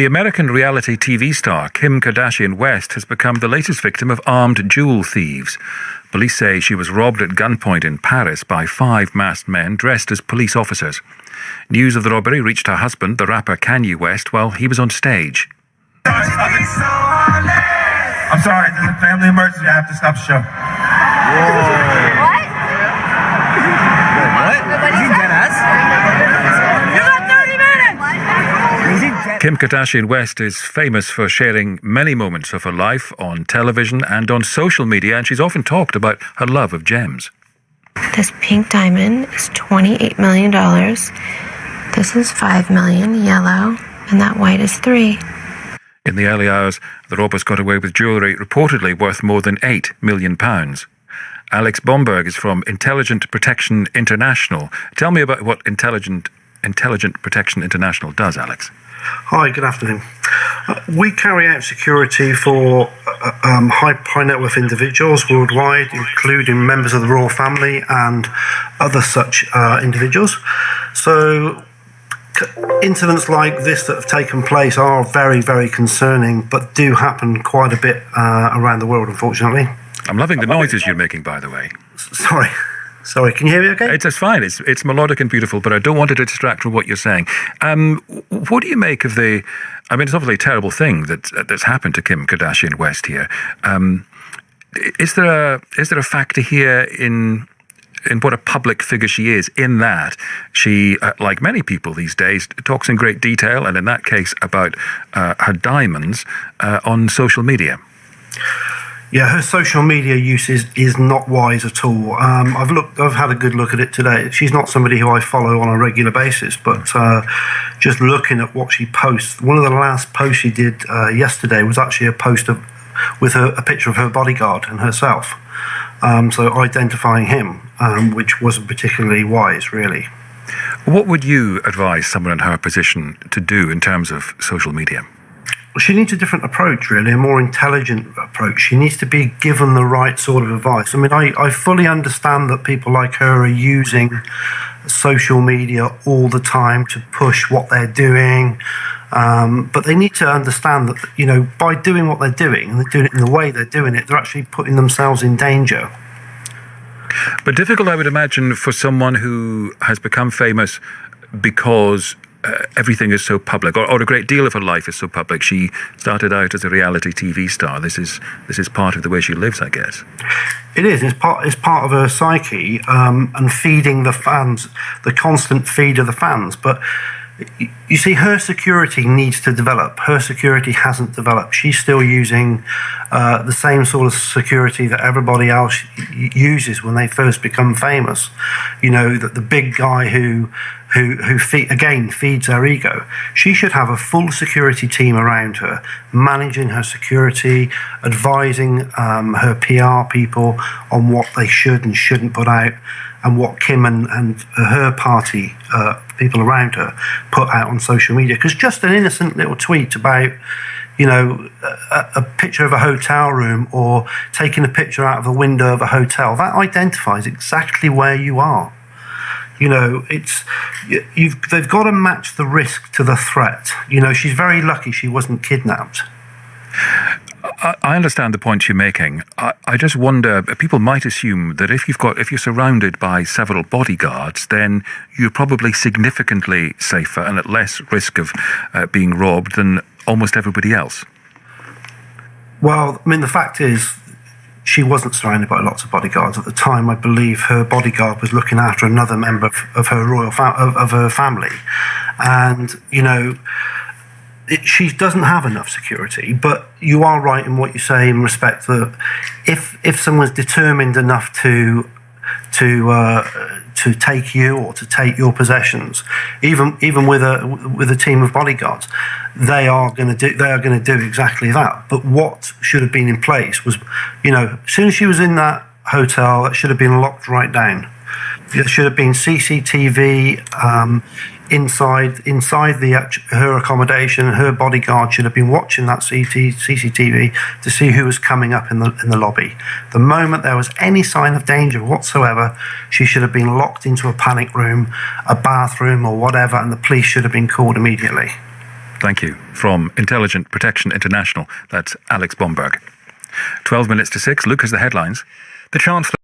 The American reality TV star Kim Kardashian West has become the latest victim of armed jewel thieves. Police say she was robbed at gunpoint in Paris by 5 masked men dressed as police officers. News of the robbery reached her husband, the rapper Kanye West, while he was on stage. I'm sorry, there's a family emergency. I have to stop the show. Whoa. What? What? Is he dead ass? You got 30 minutes! Kim Kardashian West is famous for sharing many moments of her life on television and on social media, and she's often talked about her love of gems. This pink diamond is $28 million. This is $5 million, yellow, and that white is $3. In the early hours, the robbers got away with jewellery reportedly worth more than £8 million. Alex Bomberg is from Intelligent Protection International. Tell me about what Intelligent Protection International does, Alex. Hi, good afternoon. We carry out security for high net worth individuals worldwide, including members of the royal family and other such individuals. So incidents like this that have taken place are very, very concerning, but do happen quite a bit around the world, unfortunately. I'm loving the noises you're making, by the way. Sorry, can you hear me okay? It's fine. It's melodic and beautiful, but I don't want it to distract from what you're saying. What do you make of the... I mean, it's obviously a terrible thing that's happened to Kim Kardashian West here. Is there a factor here in what a public figure she is, in that she, like many people these days, talks in great detail, and in that case about her diamonds on social media? Yeah, her social media use is not wise at all. I've had a good look at it today. She's not somebody who I follow on a regular basis, but just looking at what she posts, one of the last posts she did yesterday was actually a post with a picture of her bodyguard and herself. So identifying him, which wasn't particularly wise, really. What would you advise someone in her position to do in terms of social media? She needs a different approach, really, a more intelligent approach. She needs to be given the right sort of advice. I mean, I fully understand that people like her are using social media all the time to push what they're doing, but they need to understand that, you know, by doing what they're doing, and they're doing it in the way they're doing it, they're actually putting themselves in danger. But difficult, I would imagine, for someone who has become famous because everything is so public, or a great deal of her life is so public. She started out as a reality TV star. This is part of the way she lives, I guess. It is. It's part of her psyche, and feeding the fans, the constant feed of the fans. But you see, her security needs to develop. Her security hasn't developed. She's still using the same sort of security that everybody else uses when they first become famous. You know, that the big guy who feeds her ego. She should have a full security team around her, managing her security, advising her PR people on what they should and shouldn't put out, and what Kim and her party people around her put out on social media. Because just an innocent little tweet about, you know, a picture of a hotel room or taking a picture out of the window of a hotel, that identifies exactly where you are. You know, they've got to match the risk to the threat. You know, she's very lucky she wasn't kidnapped. I understand the point you're making. I just wonder, people might assume that if you're surrounded by several bodyguards, then you're probably significantly safer and at less risk of being robbed than almost everybody else. Well, I mean, the fact is, she wasn't surrounded by lots of bodyguards at the time. I believe her bodyguard was looking after another member of her of her family, and you know, she doesn't have enough security. But you are right in what you say in respect that if someone's determined enough to take you or to take your possessions, even with a team of bodyguards, they are going to do exactly that. But what should have been in place was, you know, as soon as she was in that hotel, that should have been locked right down. There should have been CCTV inside her accommodation. Her bodyguard should have been watching that CCTV to see who was coming up in the lobby. The moment there was any sign of danger whatsoever, she should have been locked into a panic room, a bathroom or whatever, and the police should have been called immediately. Thank you. From Intelligent Protection International, that's Alex Bomberg. 12 minutes to 6. Luke has the headlines. The Chancellor